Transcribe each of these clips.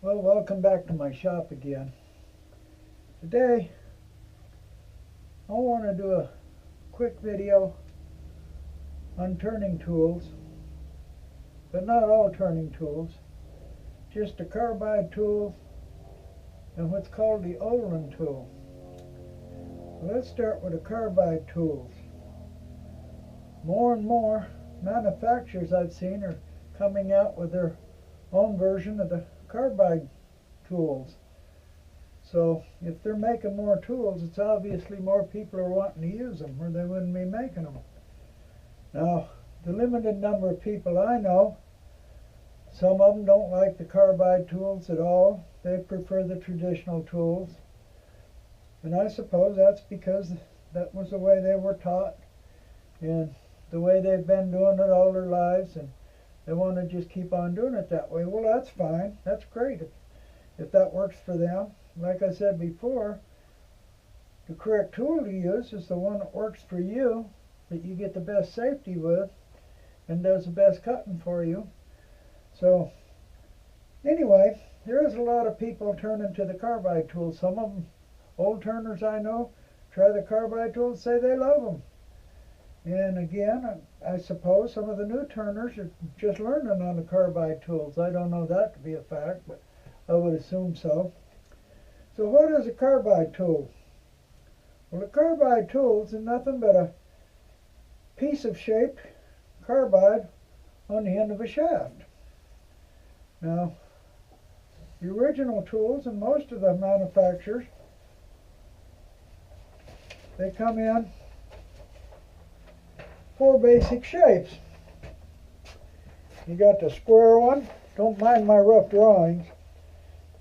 Well, welcome back to my shop again. Today, I want to do a quick video on turning tools, but not all turning tools, just the carbide tool and what's called the oland tool. Let's start with the carbide tools. More and more manufacturers I've seen are coming out with their own version of the carbide tools. So if they're making more tools, it's obviously more people are wanting to use them, or they wouldn't be making them. Now, the limited number of people I know, some of them don't like the carbide tools at all. They prefer the traditional tools. And I suppose that's because that was the way they were taught and the way they've been doing it all their lives, and they want to just keep on doing it that way. Well, that's fine. That's great if that works for them. Like I said before, the correct tool to use is the one that works for you, that you get the best safety with and does the best cutting for you. So anyway, there is a lot of people turning to the carbide tools. Some of them, old turners I know, try the carbide tools, say they love them. And again, I suppose some of the new turners are just learning on the carbide tools. I don't know that to be a fact, but I would assume so. So what is a carbide tool? Well, a carbide tool is nothing but a piece of shaped carbide on the end of a shaft. Now, the original tools and most of the manufacturers, they come in four basic shapes. You got the square one. Don't mind my rough drawings.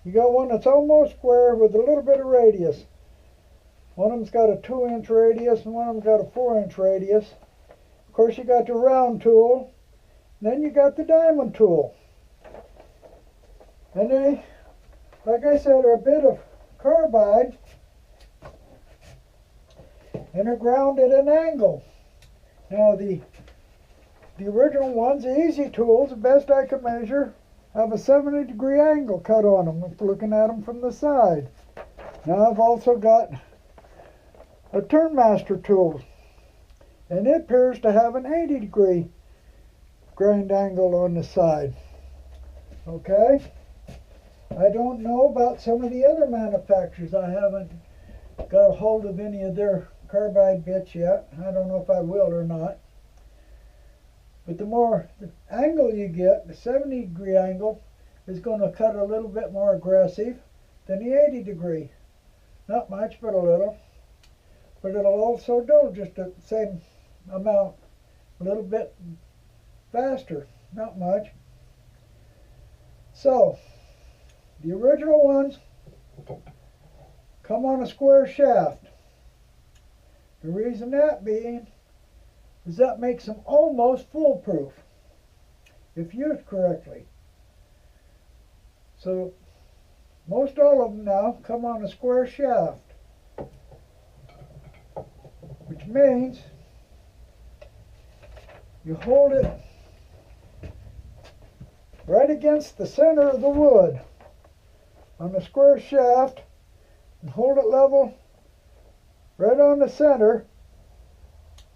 You got one that's almost square with a little bit of radius. One of them's got a 2-inch radius and one of them's got a 4-inch radius. Of course, you got the round tool. Then you got the diamond tool. And they, like I said, are a bit of carbide, and they're ground at an angle. Now the original ones, the easy tools, the best I could measure, have a 70-degree angle cut on them if looking at them from the side. Now I've also got a Turnmaster tool, and it appears to have an 80-degree grind angle on the side. Okay? I don't know about some of the other manufacturers. I haven't got a hold of any of their carbide bits yet. I don't know if I will or not. But the more the angle you get, the 70-degree angle is going to cut a little bit more aggressive than the 80-degree. Not much, but a little. But it'll also do just the same amount, a little bit faster, not much. So, the original ones come on a square shaft. The reason that being is that makes them almost foolproof if used correctly. So most all of them now come on a square shaft, which means you hold it right against the center of the wood on the square shaft and hold it level right on the center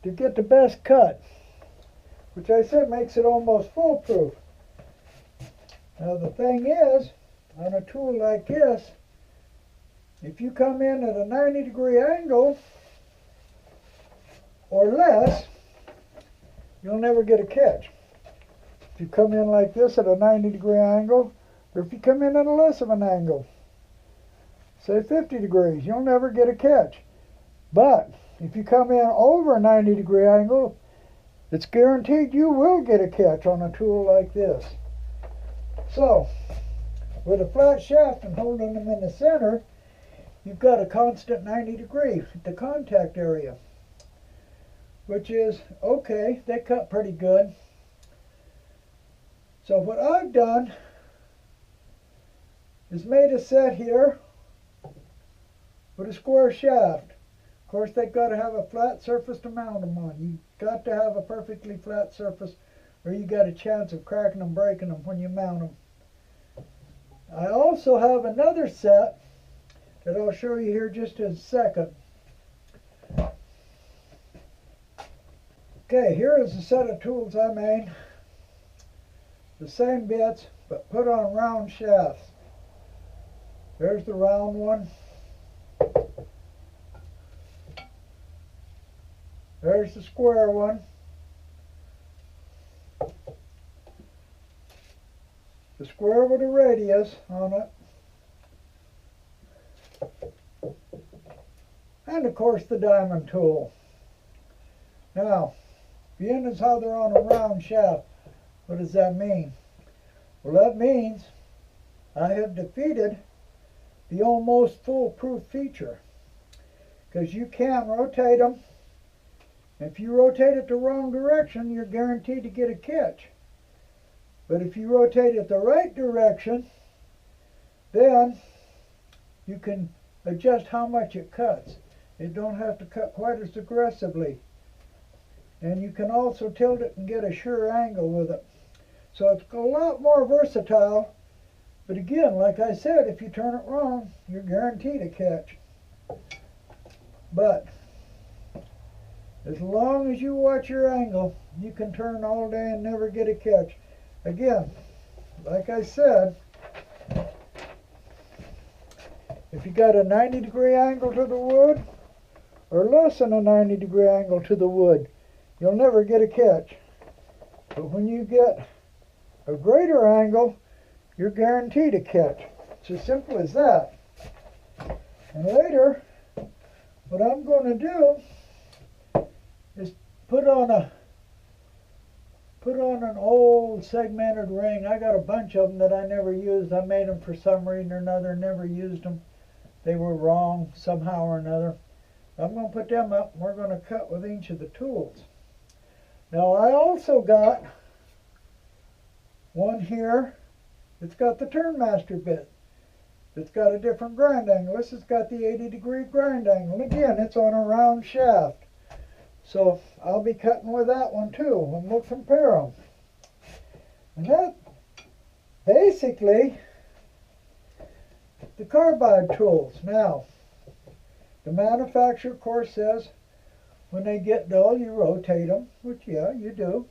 to get the best cut, which I said makes it almost foolproof. Now the thing is, on a tool like this, if you come in at a 90-degree angle or less, you'll never get a catch. If you come in like this at a 90-degree angle, or if you come in at a less of an angle, say 50 degrees, you'll never get a catch. But if you come in over a 90-degree angle, it's guaranteed you will get a catch on a tool like this. So, with a flat shaft and holding them in the center, you've got a constant 90 degrees at the contact area, which is okay. They cut pretty good. So what I've done is made a set here with a square shaft. Of course, they've got to have a flat surface to mount them on. You've got to have a perfectly flat surface, or you got a chance of cracking them, breaking them when you mount them. I also have another set that I'll show you here just in a second. Okay, here is a set of tools I made. The same bits, but put on round shafts. There's the round one. There's the square one. The square with a radius on it. And of course the diamond tool. Now, being as how they're on a round shaft, what does that mean? Well, that means I have defeated the almost foolproof feature, because you can rotate them. If you rotate it the wrong direction, you're guaranteed to get a catch. But if you rotate it the right direction, then you can adjust how much it cuts. It don't have to cut quite as aggressively. And you can also tilt it and get a sure angle with it. So it's a lot more versatile. But again, like I said, if you turn it wrong, you're guaranteed a catch. But as long as you watch your angle, you can turn all day and never get a catch. Again, like I said, if you got a 90-degree angle to the wood, or less than a 90-degree angle to the wood, you'll never get a catch. But when you get a greater angle, you're guaranteed a catch. It's as simple as that. And later, what I'm going to do is put on an old segmented ring. I got a bunch of them that I never used. I made them for some reason or another, never used them. They were wrong somehow or another. I'm going to put them up and we're going to cut with each of the tools. Now I also got one here. It's got the Turnmaster bit. It's got a different grind angle. This has got the 80-degree grind angle. Again, it's on a round shaft. So I'll be cutting with that one too, and we'll compare them. And that basically the carbide tools. Now, the manufacturer, of course, says when they get dull, you rotate them, which, yeah, you do.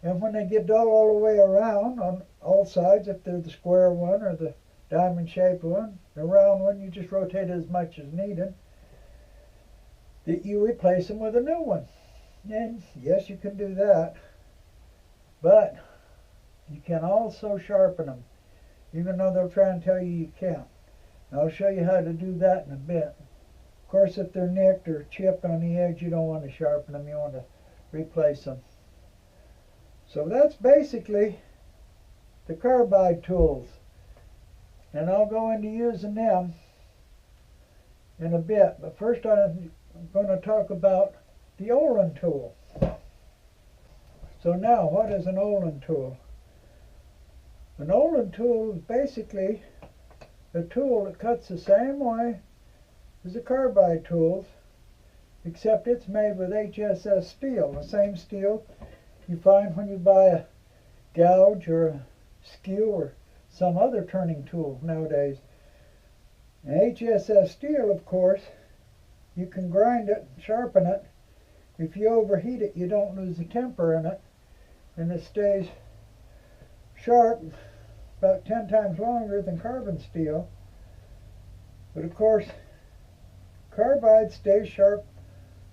And when they get dull all the way around on all sides, if they're the square one or the diamond-shaped one, the round one, you just rotate as much as needed, that you replace them with a new one. And yes, you can do that, but you can also sharpen them, even though they'll try and tell you you can't. And I'll show you how to do that in a bit. Of course, if they're nicked or chipped on the edge, you don't want to sharpen them, you want to replace them. So that's basically the carbide tools. And I'll go into using them in a bit. But first I'm going to talk about the Oland tool. So now, what is an Oland tool? An Oland tool is basically a tool that cuts the same way as the carbide tools, except it's made with Hss steel, the same steel you find when you buy a gouge or a skew or some other turning tool nowadays. And Hss steel, of course, you can grind it, sharpen it. If you overheat it, you don't lose the temper in it, and it stays sharp about 10 times longer than carbon steel. But of course, carbide stays sharp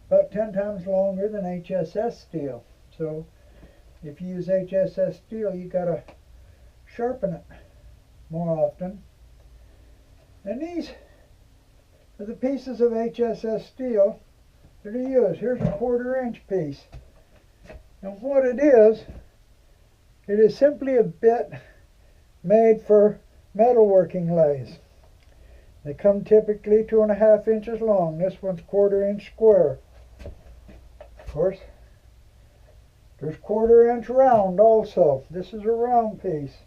about 10 times longer than Hss steel. So if you use Hss steel, you got to sharpen it more often. And these are the pieces of Hss steel that are used. Here's a 1/4-inch piece. And what it is simply a bit made for metalworking lathes. They come typically 2.5 inches long. This one's 1/4-inch square. Of course, there's 1/4-inch round also. This is a round piece.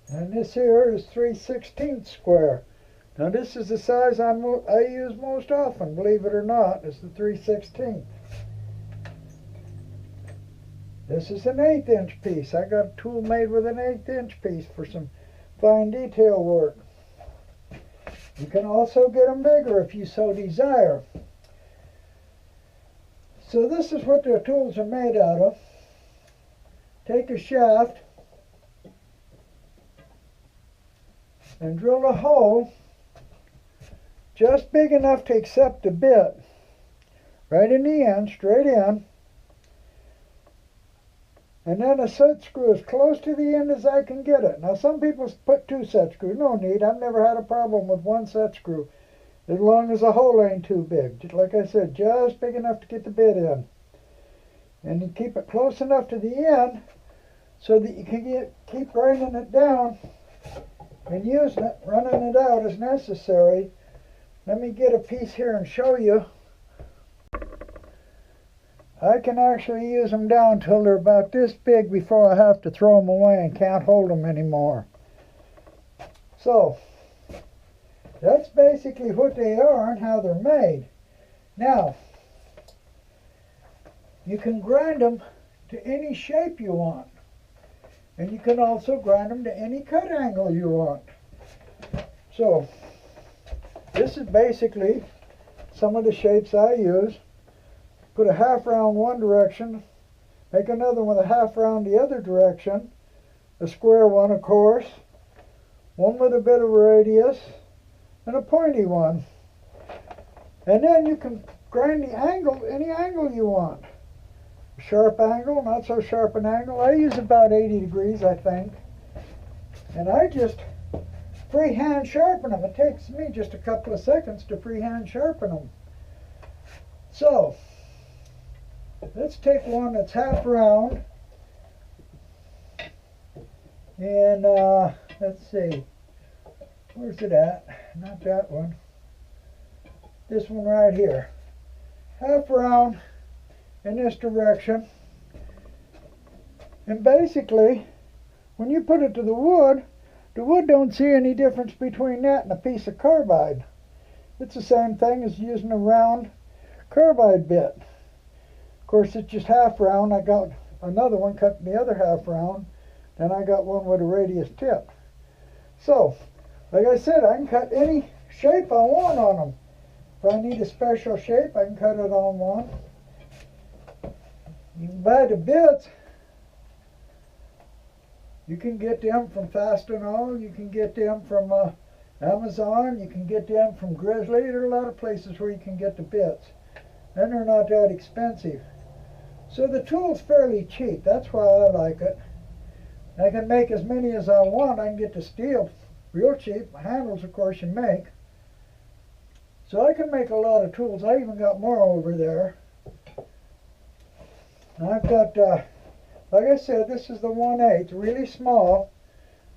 And this here is 3/16 square. Now this is the size I use most often, believe it or not, is the 3/16. This is an 1/8 inch piece. I got a tool made with an 1/8 inch piece for some fine detail work. You can also get them bigger if you so desire. So this is what the tools are made out of. Take a shaft and drill a hole just big enough to accept the bit. Right in the end, straight in. And then a set screw as close to the end as I can get it. Now some people put 2 set screws. No need. I've never had a problem with 1 set screw, as long as the hole ain't too big. Just like I said, just big enough to get the bit in. And you keep it close enough to the end so that you can keep grinding it down and using it, running it out as necessary. Let me get a piece here and show you. I can actually use them down till they're about this big before I have to throw them away and can't hold them anymore. So, that's basically what they are and how they're made. Now, you can grind them to any shape you want. And you can also grind them to any cut angle you want. So, this is basically some of the shapes I use. Put a half round one direction, make another one with a half round the other direction, a square one of course, one with a bit of radius, and a pointy one. And then you can grind the angle, any angle you want. A sharp angle, not so sharp an angle. I use about 80 degrees, I think. And I just freehand sharpen them. It takes me just a couple of seconds to freehand sharpen them. So, let's take one that's half round. And let's see, where's it at? Not that one. This one right here. Half round in this direction. And basically, when you put it to the wood don't see any difference between that and a piece of carbide. It's the same thing as using a round carbide bit. Of course, it's just half round. I got another one cut the other half round. Then I got one with a radius tip. So, like I said, I can cut any shape I want on them. If I need a special shape, I can cut it on one. You can buy the bits. You can get them from Fastenal. You can get them from Amazon. You can get them from Grizzly. There are a lot of places where you can get the bits. And they're not that expensive. So the tool's fairly cheap. That's why I like it. I can make as many as I want. I can get the steel real cheap. Handles, of course, you make. So I can make a lot of tools. I even got more over there. And I've got, like I said, this is the 1/8, really small.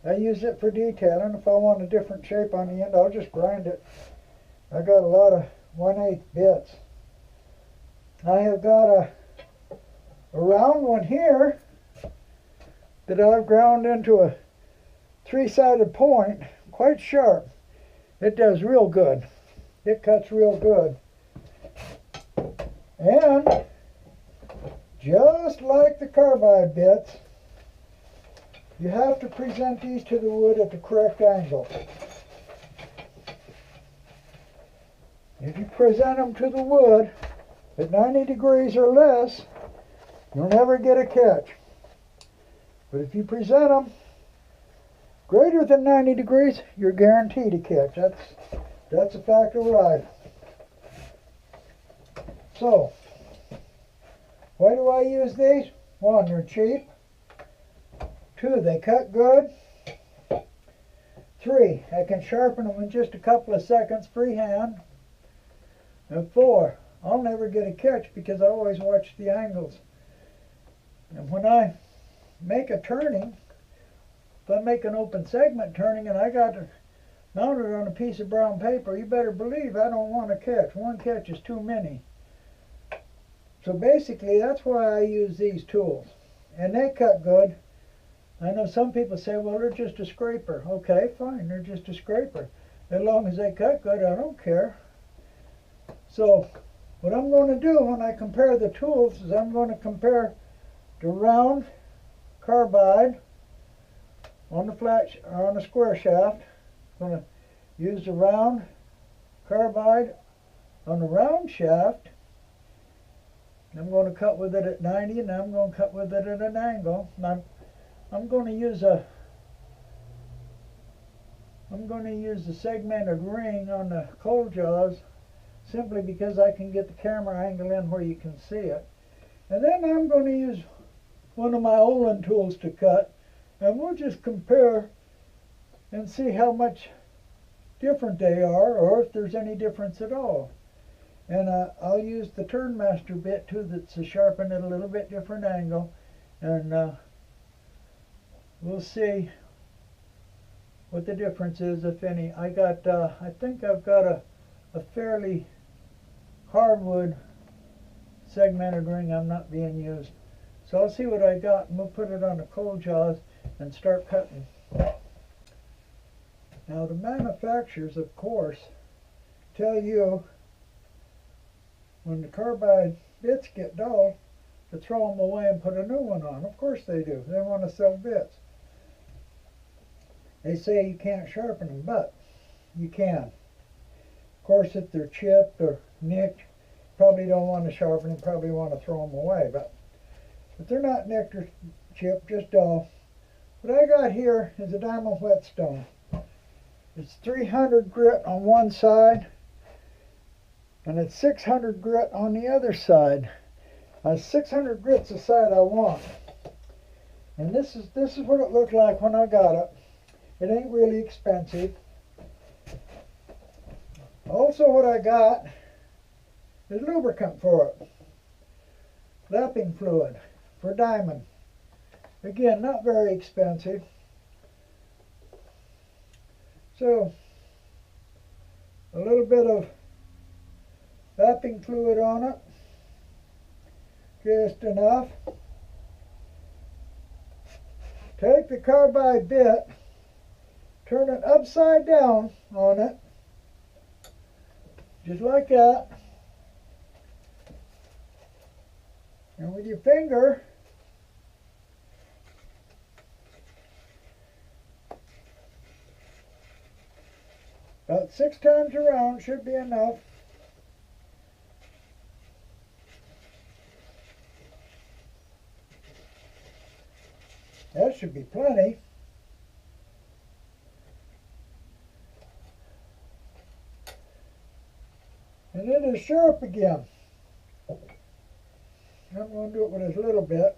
I use it for detailing. If I want a different shape on the end, I'll just grind it. I got a lot of 1/8 bits. I have got a round one here that I've ground into a 3-sided point, quite sharp. It does real good. It cuts real good. And just like the carbide bits, you have to present these to the wood at the correct angle. If you present them to the wood at 90 degrees or less, you'll never get a catch. But if you present them greater than 90 degrees, you're guaranteed a catch. That's a fact of life. So, why do I use these? 1, they're cheap. 2, they cut good. 3, I can sharpen them in just a couple of seconds freehand. And 4, I'll never get a catch because I always watch the angles. And when I make a turning, if I make an open segment turning and I got to mount it on a piece of brown paper, you better believe I don't want to catch. 1 catch is too many. So basically, that's why I use these tools. And they cut good. I know some people say, well, they're just a scraper. Okay, fine, they're just a scraper. As long as they cut good, I don't care. So what I'm going to do when I compare the tools is I'm going to compare the round carbide on the square shaft. I'm going to use the round carbide on the round shaft. I'm going to cut with it at 90, and I'm going to cut with it at an angle. And I'm going to use a segmented ring on the cold jaws, simply because I can get the camera angle in where you can see it. And then I'm going to use one of my Oland tools to cut, and we'll just compare and see how much different they are, or if there's any difference at all. And I'll use the Turnmaster bit too, that's to sharpen at a little bit different angle, and we'll see what the difference is, if any. I think I've got a fairly hardwood segmented ring I'm not being used. So I'll see what I got, and we'll put it on the cold jaws and start cutting. Now the manufacturers, of course, tell you when the carbide bits get dull to throw them away and put a new one on. Of course they do. They want to sell bits. They say you can't sharpen them, but you can. Of course, if they're chipped or nicked, you probably don't want to sharpen them, probably want to throw them away. But if they're not nicked or chipped, just dull. What I got here is a diamond whetstone. It's 300 grit on one side, and it's 600 grit on the other side. 600 grit's the side I want. And this is what it looked like when I got it. It ain't really expensive. Also, what I got is lubricant for it. Lapping fluid for diamond. Again, not very expensive. So, a little bit of lapping fluid on it. Just enough. Take the carbide bit, turn it upside down on it, just like that. And with your finger, about 6 times around should be enough. That should be plenty. And it is sharp again. I'm going to do it with this little bit.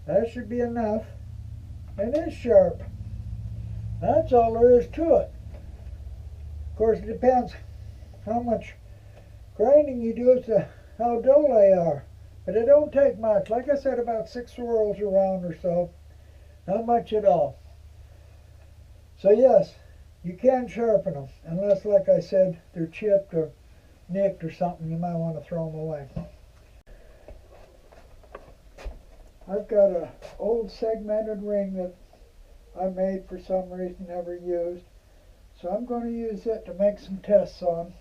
That should be enough. And it's sharp. That's all there is to it. Of course, it depends how much grinding you do as to how dull they are. But it don't take much. Like I said, about 6 swirls around or so. Not much at all. So yes, you can sharpen them. Unless, like I said, they're chipped or nicked or something, you might want to throw them away. I've got an old segmented ring that I made for some reason, never used. So I'm going to use it to make some tests on.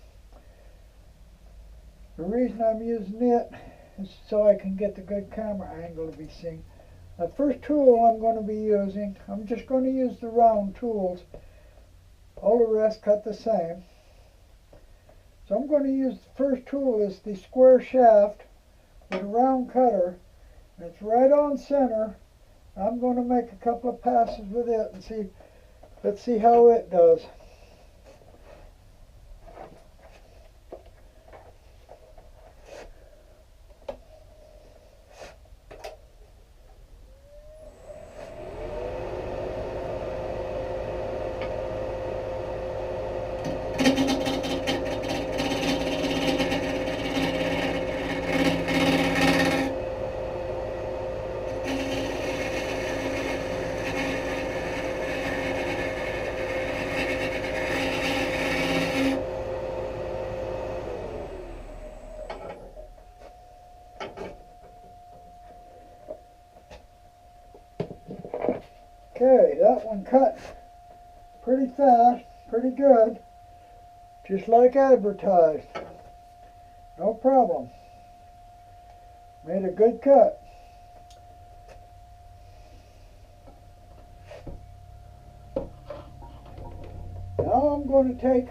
The reason I'm using it is so I can get the good camera angle to be seen. The first tool I'm going to be using, I'm just going to use the round tools. All the rest cut the same. So I'm going to use the first tool is the square shaft with a round cutter. And it's right on center. I'm going to make a couple of passes with it and see. Let's see how it does. Okay, that one cut pretty fast, pretty good. just like advertised. No problem. Made a good cut. Now I'm going to take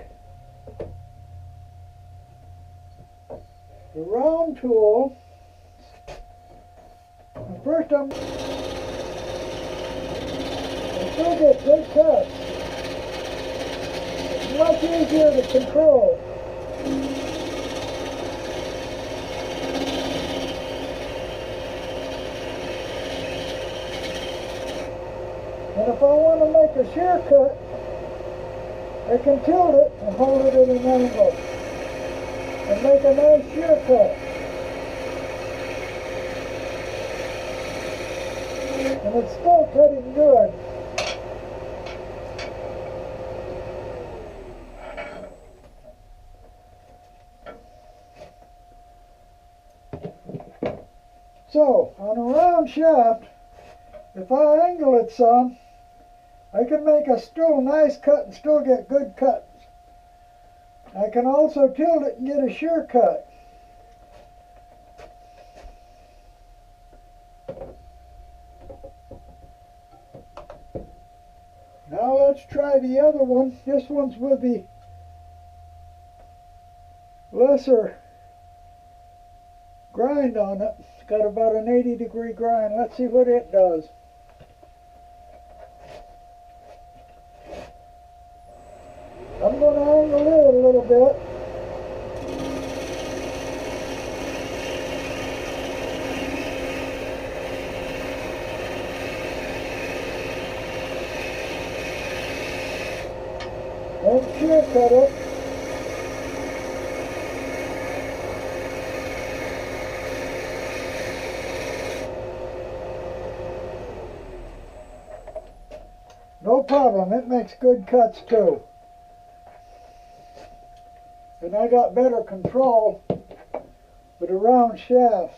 the round tool. And first I still get good cuts. It's much easier to control. And if I want to make a shear cut, I can tilt it and hold it at an angle and make a nice shear cut. And it's still cutting good. So, on a round shaft, if I angle it some, I can make a still nice cut and still get good cuts. I can also tilt it and get a shear cut. Now let's try the other one. This one's with the lesser grind on it. It's got about an 80-degree grind. Let's see what it does. I'm going to angle it a little bit. And shear cut it. No problem, it makes good cuts too. And I got better control with a round shaft.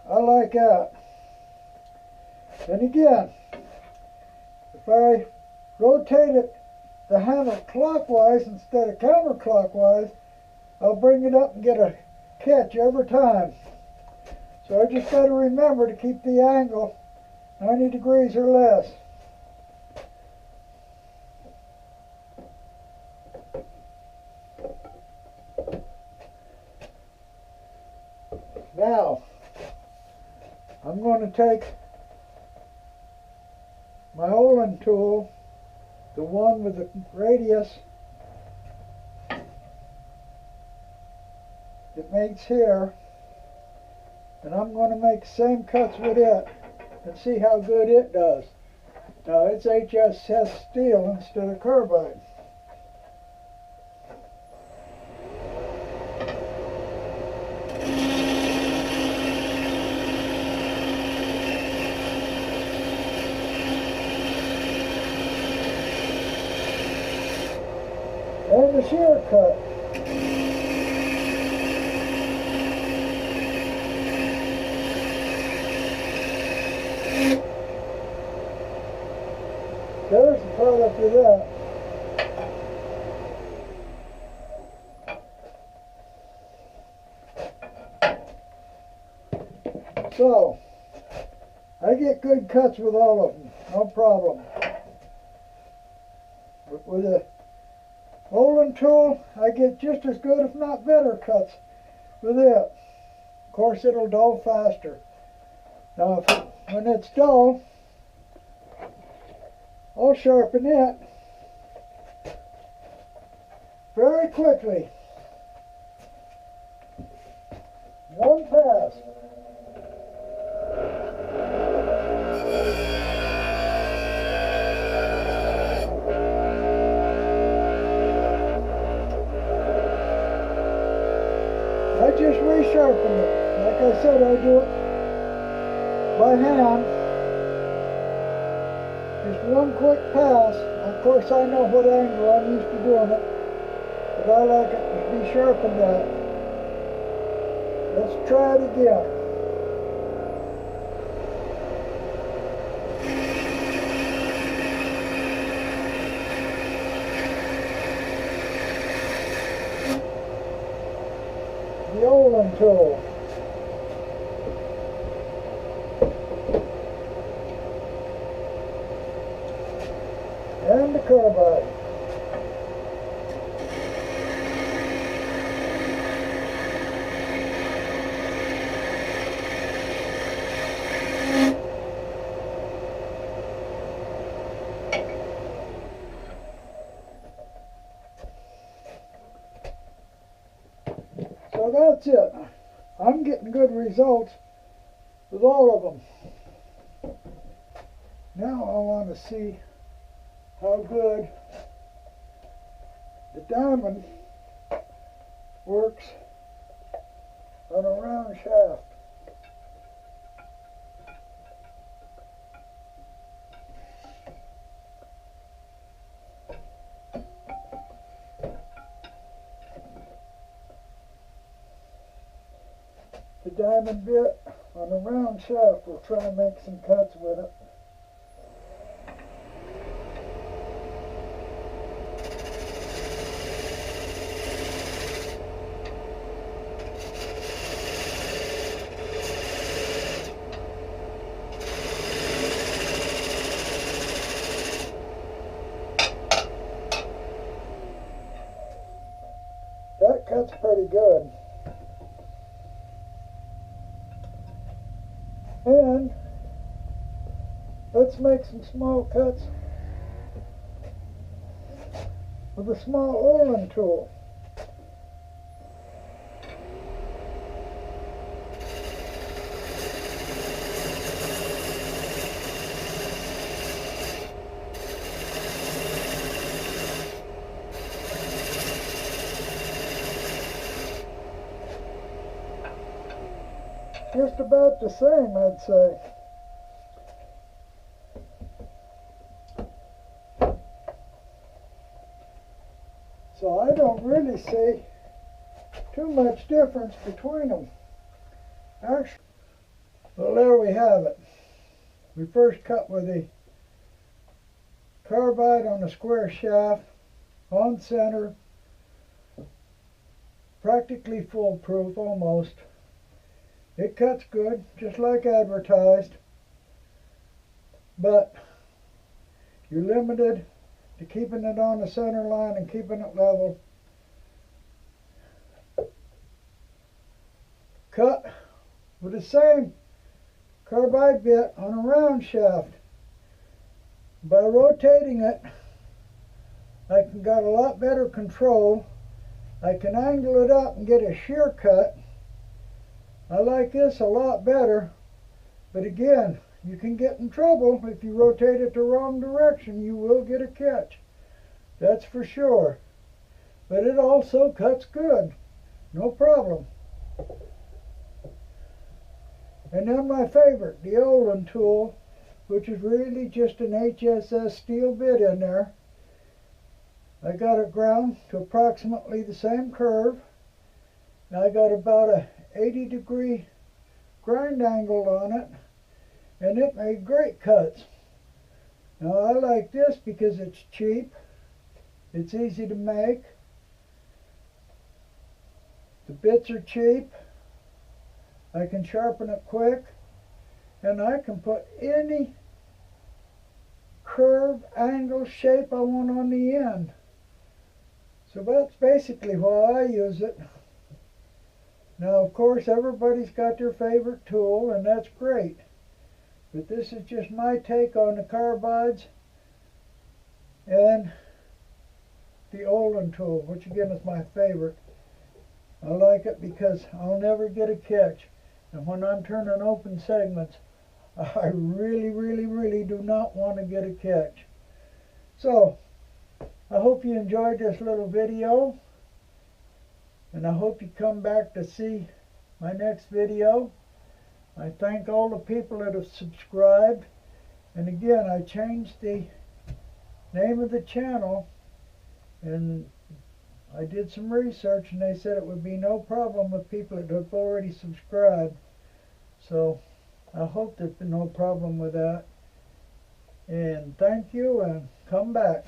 I like that. And again, if I rotate it, the handle clockwise instead of counterclockwise, I'll bring it up and get a catch every time. So I just got to remember to keep the angle 90 degrees or less. Now, I'm going to take my oland tool, the one with the radius that makes here, and I'm going to make the same cuts with it and see how good it does. Now it's Hss Steel instead of Carbide. And the shear cut. There's the part after that. So, I get good cuts with all of them, no problem. But with a oland tool, I get just as good, if not better, cuts with it. Of course, it'll dull faster. Now, when it's dull, I'll sharpen it very quickly. One pass. I just resharpen it. Like I said, I do it by hand. Just one quick pass. Of course, I know what angle I'm used to doing it, but I like it to be sharpened at. Let's try it again. the Oland tool. And the carbide. So that's it. I'm getting good results with all of them. Now I want to see how good the diamond works on a round shaft. The diamond bit on a round shaft, we'll try and make some cuts with it. That cut's pretty good. And let's make some small cuts with a small Oland tool. Just about the same, I'd say. So I don't really see too much difference between them. Actually, well, there we have it. We first cut with the carbide on a square shaft, on center, practically foolproof almost. It cuts good, just like advertised, but you're limited to keeping it on the center line and keeping it level. Cut with the same carbide bit on a round shaft. By rotating it, I got a lot better control. I can angle it up and get a shear cut. I like this a lot better, but again, you can get in trouble if you rotate it the wrong direction. You will get a catch, that's for sure. But it also cuts good, no problem. And then my favorite, the Nolen tool, which is really just an Hss Steel bit in there. I got it ground to approximately the same curve. Now I got about a 80-degree grind angle on it, and it made great cuts. Now I like this because it's cheap, it's easy to make, the bits are cheap, I can sharpen it quick, and I can put any curve, angle, shape I want on the end. So that's basically why I use it. Now, of course, everybody's got their favorite tool, and that's great. But this is just my take on the carbides and the Nolen tool, which again is my favorite. I like it because I'll never get a catch. And when I'm turning open segments, I really do not want to get a catch. So, I hope you enjoyed this little video. And I hope you come back to see my next video. I thank all the people that have subscribed. And again, I changed the name of the channel, and I did some research, and they said it would be no problem with people that have already subscribed. So I hope there's been no problem with that. And thank you, and come back.